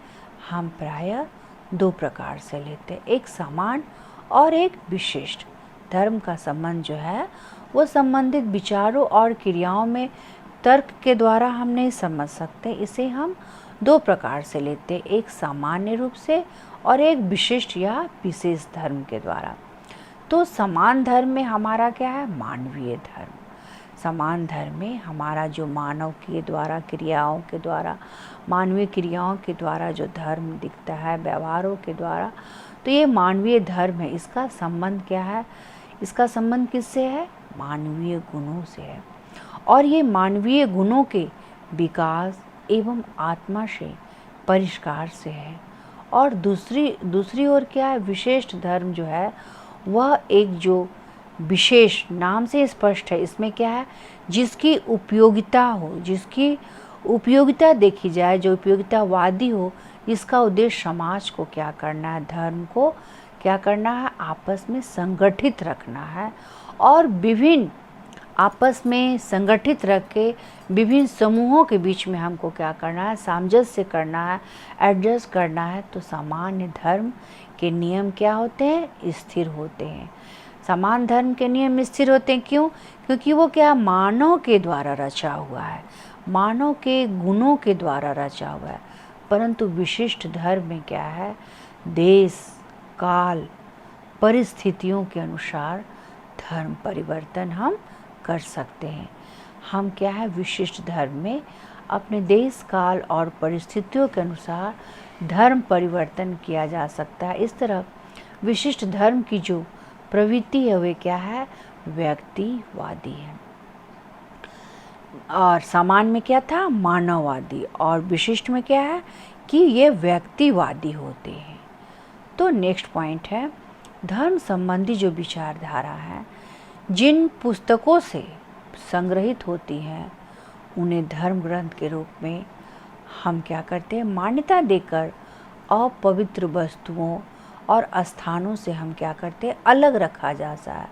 [SPEAKER 1] हम प्रायः दो प्रकार से लेते हैं, एक सामान्य और एक विशिष्ट। धर्म का संबंध जो है वो संबंधित विचारों और क्रियाओं में तर्क के द्वारा हम नहीं समझ सकते। इसे हम दो प्रकार से लेते हैं, एक सामान्य रूप से और एक विशिष्ट या विशेष धर्म के द्वारा। तो समान धर्म में हमारा क्या है? मानवीय धर्म। समान धर्म में हमारा जो मानव के द्वारा क्रियाओं के द्वारा, मानवीय क्रियाओं के द्वारा जो धर्म दिखता है, व्यवहारों के द्वारा, तो ये मानवीय धर्म है। इसका संबंध क्या है? इसका संबंध किससे है? मानवीय गुणों से है। और ये मानवीय गुणों के विकास एवं आत्मा से परिष्कार से है। और दूसरी ओर क्या है? विशिष्ट धर्म जो है वह एक जो विशेष नाम से स्पष्ट है, इसमें क्या है? जिसकी उपयोगिता हो, जिसकी उपयोगिता देखी जाए, जो उपयोगितावादी हो, जिसका उद्देश्य समाज को क्या करना है, धर्म को क्या करना है? आपस में संगठित रखना है। और विभिन्न आपस में संगठित रख के विभिन्न समूहों के बीच में हमको क्या करना है? सामंजस्य करना है, एडजस्ट करना है। तो सामान्य धर्म के नियम क्या होते हैं? स्थिर होते हैं। समान धर्म के नियम स्थिर होते हैं। क्यों? क्योंकि वो क्या? मानव के द्वारा रचा हुआ है, मानव के गुणों के द्वारा रचा हुआ है। परंतु विशिष्ट धर्म में क्या है? देश, काल, परिस्थितियों के अनुसार धर्म परिवर्तन हम कर सकते हैं। हम क्या है? विशिष्ट धर्म में अपने देश, काल और परिस्थितियों के अनुसार धर्म परिवर्तन किया जा सकता है। इस तरह विशिष्ट धर्म की जो प्रवृत्ति है वे क्या है? व्यक्तिवादी है। और सामान्य में क्या था? मानववादी। और विशिष्ट में क्या है? कि ये व्यक्तिवादी होते हैं। तो नेक्स्ट पॉइंट है, धर्म संबंधी जो विचारधारा है जिन पुस्तकों से संग्रहित होती हैं उन्हें धर्म ग्रंथ के रूप में हम क्या करते हैं? मान्यता देकर अपवित्र वस्तुओं और स्थानों से हम क्या करते हैं? अलग रखा जाता है।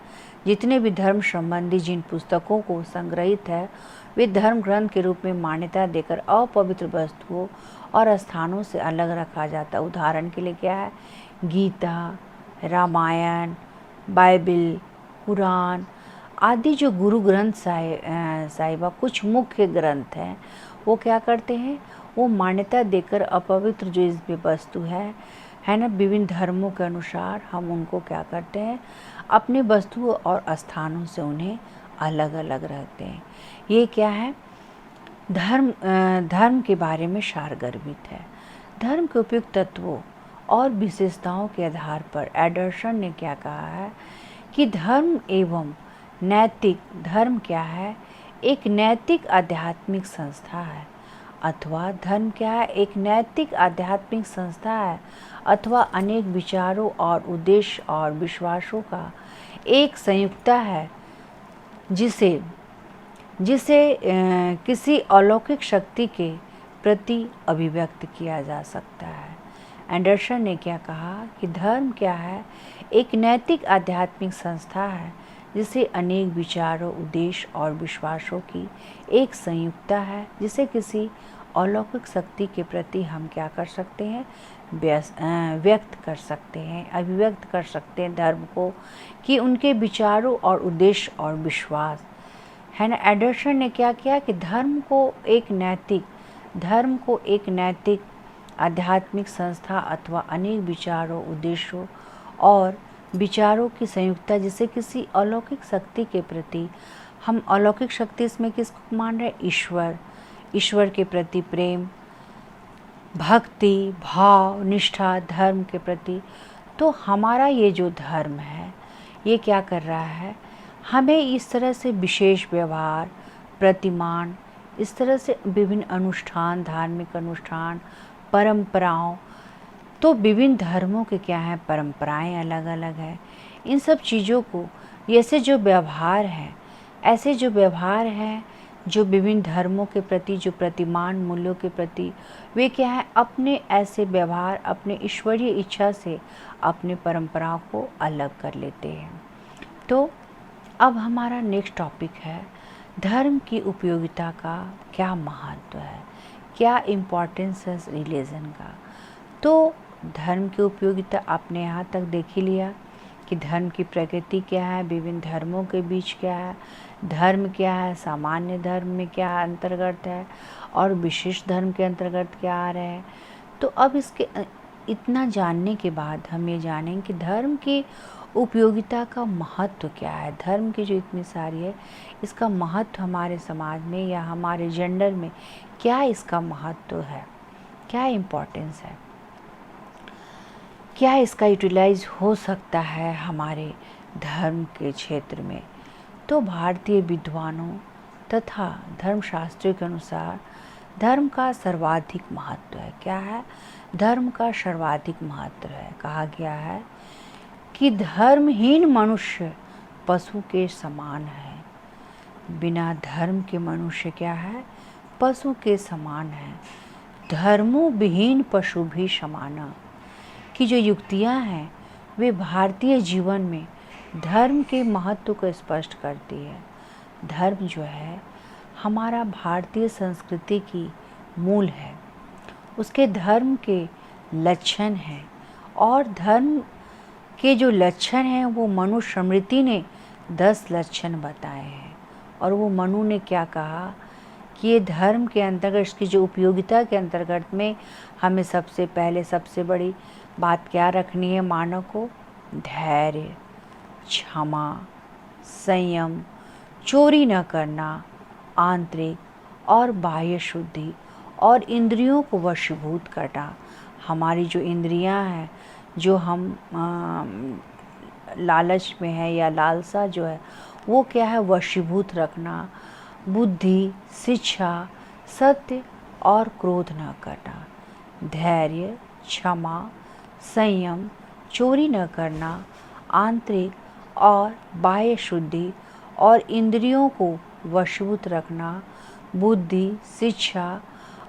[SPEAKER 1] जितने भी धर्म संबंधी जिन पुस्तकों को संग्रहित है वे धर्म ग्रंथ के रूप में मान्यता देकर अपवित्र वस्तुओं और स्थानों से अलग रखा जाता है। उदाहरण के लिए क्या है? गीता, रामायण, बाइबिल, कुरान आदि जो गुरु ग्रंथ साहिबा कुछ मुख्य ग्रंथ हैं, वो क्या करते हैं? वो मान्यता देकर अपवित्र जो इसमें वस्तु है ना, विभिन्न धर्मों के अनुसार हम उनको क्या करते हैं? अपने वस्तुओं और स्थानों से उन्हें अलग अलग रखते हैं। ये क्या है? धर्म के बारे में सारगर्भित है। धर्म के उपयुक्त तत्वों और विशेषताओं के आधार पर एंडरसन ने क्या कहा है कि धर्म एवं नैतिक धर्म क्या है? एक नैतिक आध्यात्मिक संस्था है। अथवा धर्म क्या है? एक नैतिक आध्यात्मिक संस्था है अथवा अनेक विचारों और उद्देश्य और विश्वासों का एक संयुक्ता है जिसे किसी अलौकिक शक्ति के प्रति अभिव्यक्त किया जा सकता है। एंडरसन ने क्या कहा कि धर्म क्या है? एक नैतिक आध्यात्मिक संस्था है जिसे अनेक विचारों, उद्देश्य और विश्वासों की एक संयुक्ता है जिसे किसी अलौकिक शक्ति के प्रति हम क्या कर सकते हैं? व्यक्त कर सकते हैं, अभिव्यक्त कर सकते हैं धर्म को, कि उनके विचारों और उद्देश्य और विश्वास है ना। एंडरसन ने क्या किया कि धर्म को एक नैतिक आध्यात्मिक संस्था अथवा अनेक विचारों, उद्देश्यों और विचारों की संयुक्ता जिसे किसी अलौकिक शक्ति के प्रति हम अलौकिक शक्ति इसमें किसको मान रहे हैं? ईश्वर के प्रति प्रेम, भक्ति, भाव, निष्ठा धर्म के प्रति। तो हमारा ये जो धर्म है ये क्या कर रहा है? हमें इस तरह से विशेष व्यवहार, प्रतिमान, इस तरह से विभिन्न अनुष्ठान, धार्मिक अनुष्ठान, परंपराओं, तो विभिन्न धर्मों के क्या हैं? परंपराएं अलग अलग हैं। इन सब चीज़ों को ऐसे जो व्यवहार हैं जो विभिन्न धर्मों के प्रति, जो प्रतिमान मूल्यों के प्रति, वे क्या है? अपने ऐसे व्यवहार, अपने ईश्वरीय इच्छा से अपने परंपराओं को अलग कर लेते हैं। तो अब हमारा नेक्स्ट टॉपिक है धर्म की उपयोगिता का क्या महत्व है, क्या इम्पोर्टेंस है रिलीजन का। तो धर्म की उपयोगिता आपने यहाँ तक देख ही लिया कि धर्म की प्रकृति क्या है, विभिन्न धर्मों के बीच क्या है, धर्म क्या है, सामान्य धर्म में क्या अंतर्गत है और विशिष्ट धर्म के अंतर्गत क्या आ रहे हैं। तो अब इसके इतना जानने के बाद हम ये जानेंगे कि धर्म की उपयोगिता का महत्व क्या है। धर्म की जो इतनी सारी है, इसका महत्व हमारे समाज में या हमारे जेंडर में क्या इसका महत्व है, क्या इम्पोर्टेंस है, क्या इसका यूटिलाइज हो सकता है हमारे धर्म के क्षेत्र में। तो भारतीय विद्वानों तथा धर्मशास्त्रियों के अनुसार धर्म का सर्वाधिक महत्व है। क्या है? धर्म का सर्वाधिक महत्व है। कहा गया है कि धर्महीन मनुष्य पशु के समान है। बिना धर्म के मनुष्य क्या है? पशु के समान है। धर्मों विहीन पशु भी समाना की जो युक्तियां हैं वे भारतीय जीवन में धर्म के महत्व को स्पष्ट करती है। धर्म जो है हमारा भारतीय संस्कृति की मूल है, उसके धर्म के लक्षण हैं और धर्म के जो लक्षण हैं वो मनुस्मृति ने 10 लक्षण बताए हैं। और वो मनु ने क्या कहा कि ये धर्म के अंतर्गत, इसकी जो उपयोगिता के अंतर्गत में हमें सबसे पहले सबसे बड़ी बात क्या रखनी है मानव को? धैर्य, क्षमा, संयम, चोरी न करना, आंतरिक और बाह्य शुद्धि और इंद्रियों को वशीभूत करना। हमारी जो इंद्रियां हैं, जो हम लालच में है या लालसा जो है वो क्या है? वशीभूत रखना। बुद्धि, शिक्षा, सत्य और क्रोध न करना। धैर्य, क्षमा, संयम, चोरी न करना, आंतरिक और बाह्य शुद्धि और इंद्रियों को वशीभूत रखना, बुद्धि, शिक्षा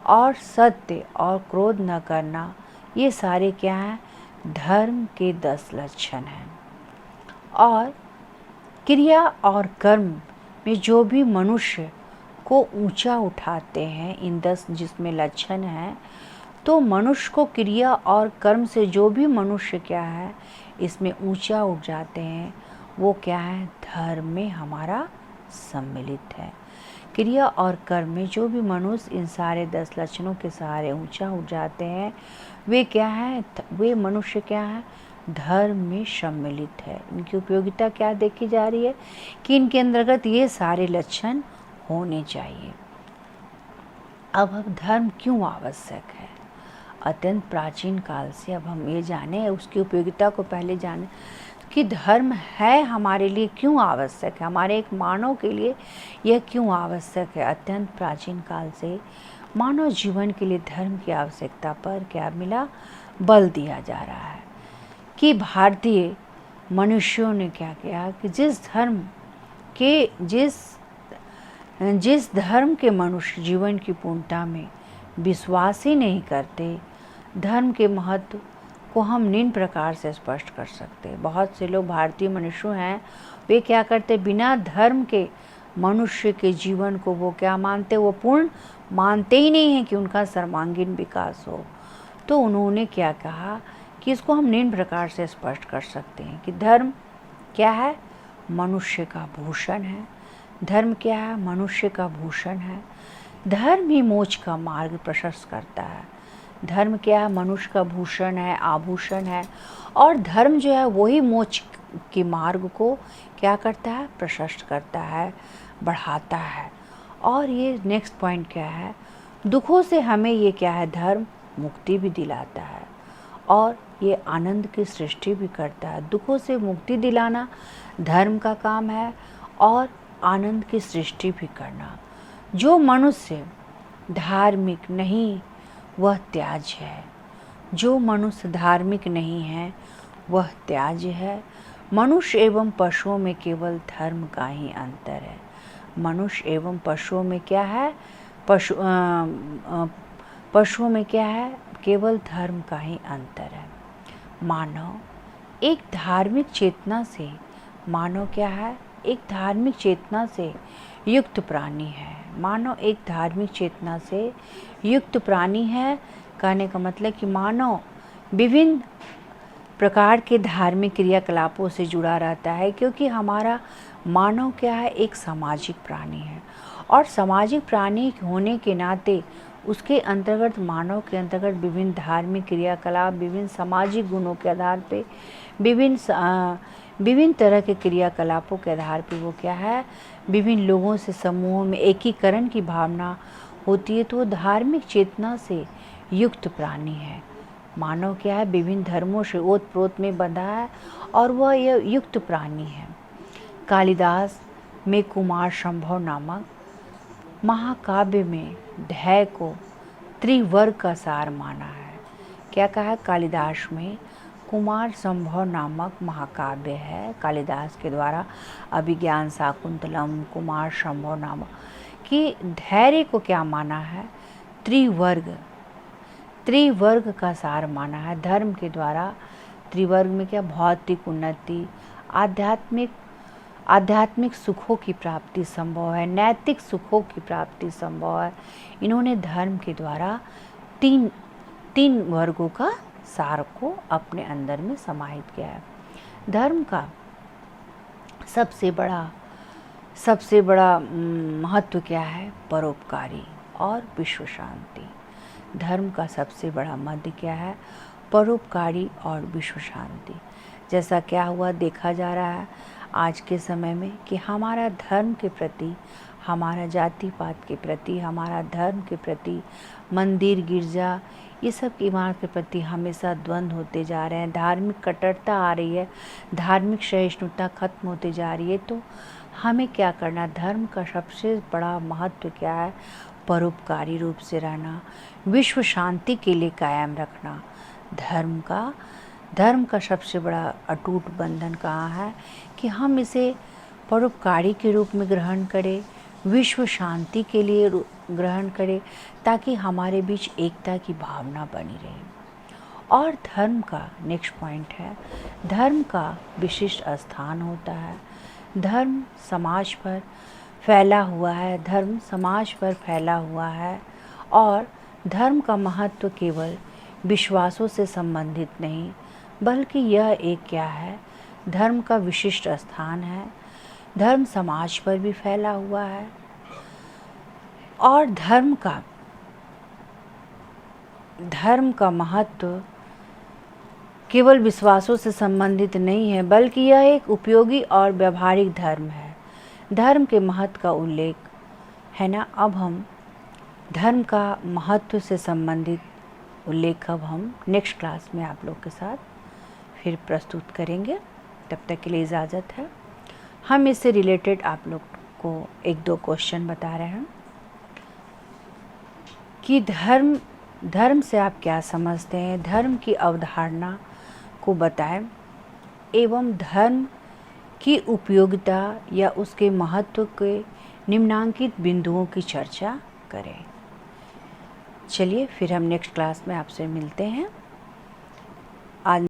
[SPEAKER 1] और सत्य और क्रोध न करना, ये सारे क्या हैं? धर्म के 10 लक्षण हैं। और क्रिया और कर्म में जो भी मनुष्य को ऊंचा उठाते हैं, इन 10 जिसमें लक्षण हैं, तो मनुष्य को क्रिया और कर्म से जो भी मनुष्य क्या है इसमें ऊंचा उठ जाते हैं, वो क्या है? धर्म में हमारा सम्मिलित है। क्रिया और कर्म में जो भी मनुष्य इन सारे 10 लक्षणों के सहारे ऊंचा उठ जाते हैं, वे क्या है? वे मनुष्य क्या है? धर्म में सम्मिलित है। इनकी उपयोगिता क्या देखी जा रही है कि इनके अंतर्गत ये सारे लक्षण होने चाहिए। अब धर्म क्यों आवश्यक है? अत्यंत प्राचीन काल से अब हम ये जाने, उसकी उपयोगिता को पहले जाने कि धर्म है हमारे लिए क्यों आवश्यक है, हमारे एक मानव के लिए यह क्यों आवश्यक है। अत्यंत प्राचीन काल से मानव जीवन के लिए धर्म की आवश्यकता पर क्या मिला? बल दिया जा रहा है कि भारतीय मनुष्यों ने क्या किया कि जिस धर्म के मनुष्य जीवन की पूर्णता में विश्वास ही नहीं करते, धर्म के महत्व को हम निम्न प्रकार से स्पष्ट कर सकते हैं। बहुत से लोग भारतीय मनुष्य हैं, वे क्या करते? बिना धर्म के मनुष्य के जीवन को वो क्या मानते? वो पूर्ण मानते ही नहीं हैं कि उनका सर्वांगीण विकास हो। तो उन्होंने क्या कहा कि इसको हम निम्न प्रकार से स्पष्ट कर सकते हैं कि धर्म क्या है? मनुष्य का भूषण है। धर्म क्या है? मनुष्य का भूषण है। धर्म ही मोक्ष का मार्ग प्रशस्त करता है। धर्म क्या है? मनुष्य का भूषण है, आभूषण है। और धर्म जो है वही मोक्ष के मार्ग को क्या करता है? प्रशस्त करता है, बढ़ाता है। और ये नेक्स्ट पॉइंट क्या है? दुखों से हमें ये क्या है? धर्म मुक्ति भी दिलाता है और ये आनंद की सृष्टि भी करता है। दुखों से मुक्ति दिलाना धर्म का काम है और आनंद की सृष्टि भी करना। जो मनुष्य धार्मिक नहीं वह त्याज्य है। जो मनुष्य धार्मिक नहीं है वह त्याज्य है। मनुष्य एवं पशुओं में केवल धर्म का ही अंतर है। मनुष्य एवं पशुओं में क्या है? पशुओं में क्या है? केवल धर्म का ही अंतर है। मानव एक धार्मिक चेतना से, मानव क्या है? एक धार्मिक चेतना से युक्त प्राणी है। मानव एक धार्मिक चेतना से युक्त प्राणी है। कहने का मतलब कि मानव विभिन्न प्रकार के धार्मिक क्रियाकलापों से जुड़ा रहता है, क्योंकि हमारा मानव क्या है, एक सामाजिक प्राणी है। और सामाजिक प्राणी होने के नाते उसके अंतर्गत, मानव के अंतर्गत विभिन्न धार्मिक क्रियाकलाप, विभिन्न सामाजिक गुणों के आधार पे, विभिन्न तरह के क्रियाकलापों के आधार पे वो क्या है, विभिन्न लोगों से समूहों में एकीकरण की भावना होती है। तो वो धार्मिक चेतना से युक्त प्राणी है। मानव क्या है, विभिन्न धर्मों से ओतप्रोत में बंधा है और वह यह युक्त प्राणी है। कालिदास में कुमार संभव नामक महाकाव्य में धैर्य को त्रिवर्ग का सार माना है। क्या कहा है, कालिदास में कुमार संभव नामक महाकाव्य है, कालिदास के द्वारा अभिज्ञान शाकुंतलम, कुमार संभव नामक, कि धैर्य को क्या माना है, त्रिवर्ग का सार माना है। धर्म के द्वारा त्रिवर्ग में क्या, भौतिक उन्नति, आध्यात्मिक सुखों की प्राप्ति संभव है, नैतिक सुखों की प्राप्ति संभव है। इन्होंने धर्म के द्वारा तीन वर्गों का सार को अपने अंदर में समाहित किया है। धर्म का सबसे बड़ा महत्व क्या है, परोपकारी और विश्व शांति। धर्म का सबसे बड़ा मध्य क्या है, परोपकारी और विश्व शांति। जैसा क्या हुआ, देखा जा रहा है आज के समय में कि हमारा धर्म के प्रति, हमारा जाति पात के प्रति, हमारा धर्म के प्रति, मंदिर गिरजा ये सब की इमारत के प्रति हमेशा द्वंद्व होते जा रहे हैं। धार्मिक कट्टरता आ रही है, धार्मिक सहिष्णुता खत्म होते जा रही है। तो हमें क्या करना, धर्म का सबसे बड़ा महत्व क्या है, परोपकारी रूप से रहना, विश्व शांति के लिए कायम रखना। धर्म का सबसे बड़ा अटूट बंधन कहाँ है कि हम इसे परोपकारी के रूप में ग्रहण करें, विश्व शांति के लिए ग्रहण करें, ताकि हमारे बीच एकता की भावना बनी रहे। और धर्म का नेक्स्ट पॉइंट है, धर्म का विशिष्ट स्थान होता है। धर्म समाज पर फैला हुआ है, और धर्म का महत्व केवल विश्वासों से संबंधित नहीं, बल्कि यह एक क्या है, धर्म का विशिष्ट स्थान है। धर्म समाज पर भी फैला हुआ है, और धर्म का महत्व केवल विश्वासों से संबंधित नहीं है, बल्कि यह एक उपयोगी और व्यवहारिक धर्म है। धर्म के महत्व का उल्लेख है ना। अब हम धर्म का महत्व से संबंधित उल्लेख अब हम नेक्स्ट क्लास में आप लोग के साथ फिर प्रस्तुत करेंगे। तब तक के लिए इजाज़त है। हम इससे रिलेटेड आप लोग को 1-2 क्वेश्चन बता रहे हैं कि धर्म से आप क्या समझते हैं, धर्म की अवधारणा को बताएं एवं धर्म की उपयोगिता या उसके महत्व के निम्नांकित बिंदुओं की चर्चा करें। चलिए फिर हम नेक्स्ट क्लास में आपसे मिलते हैं।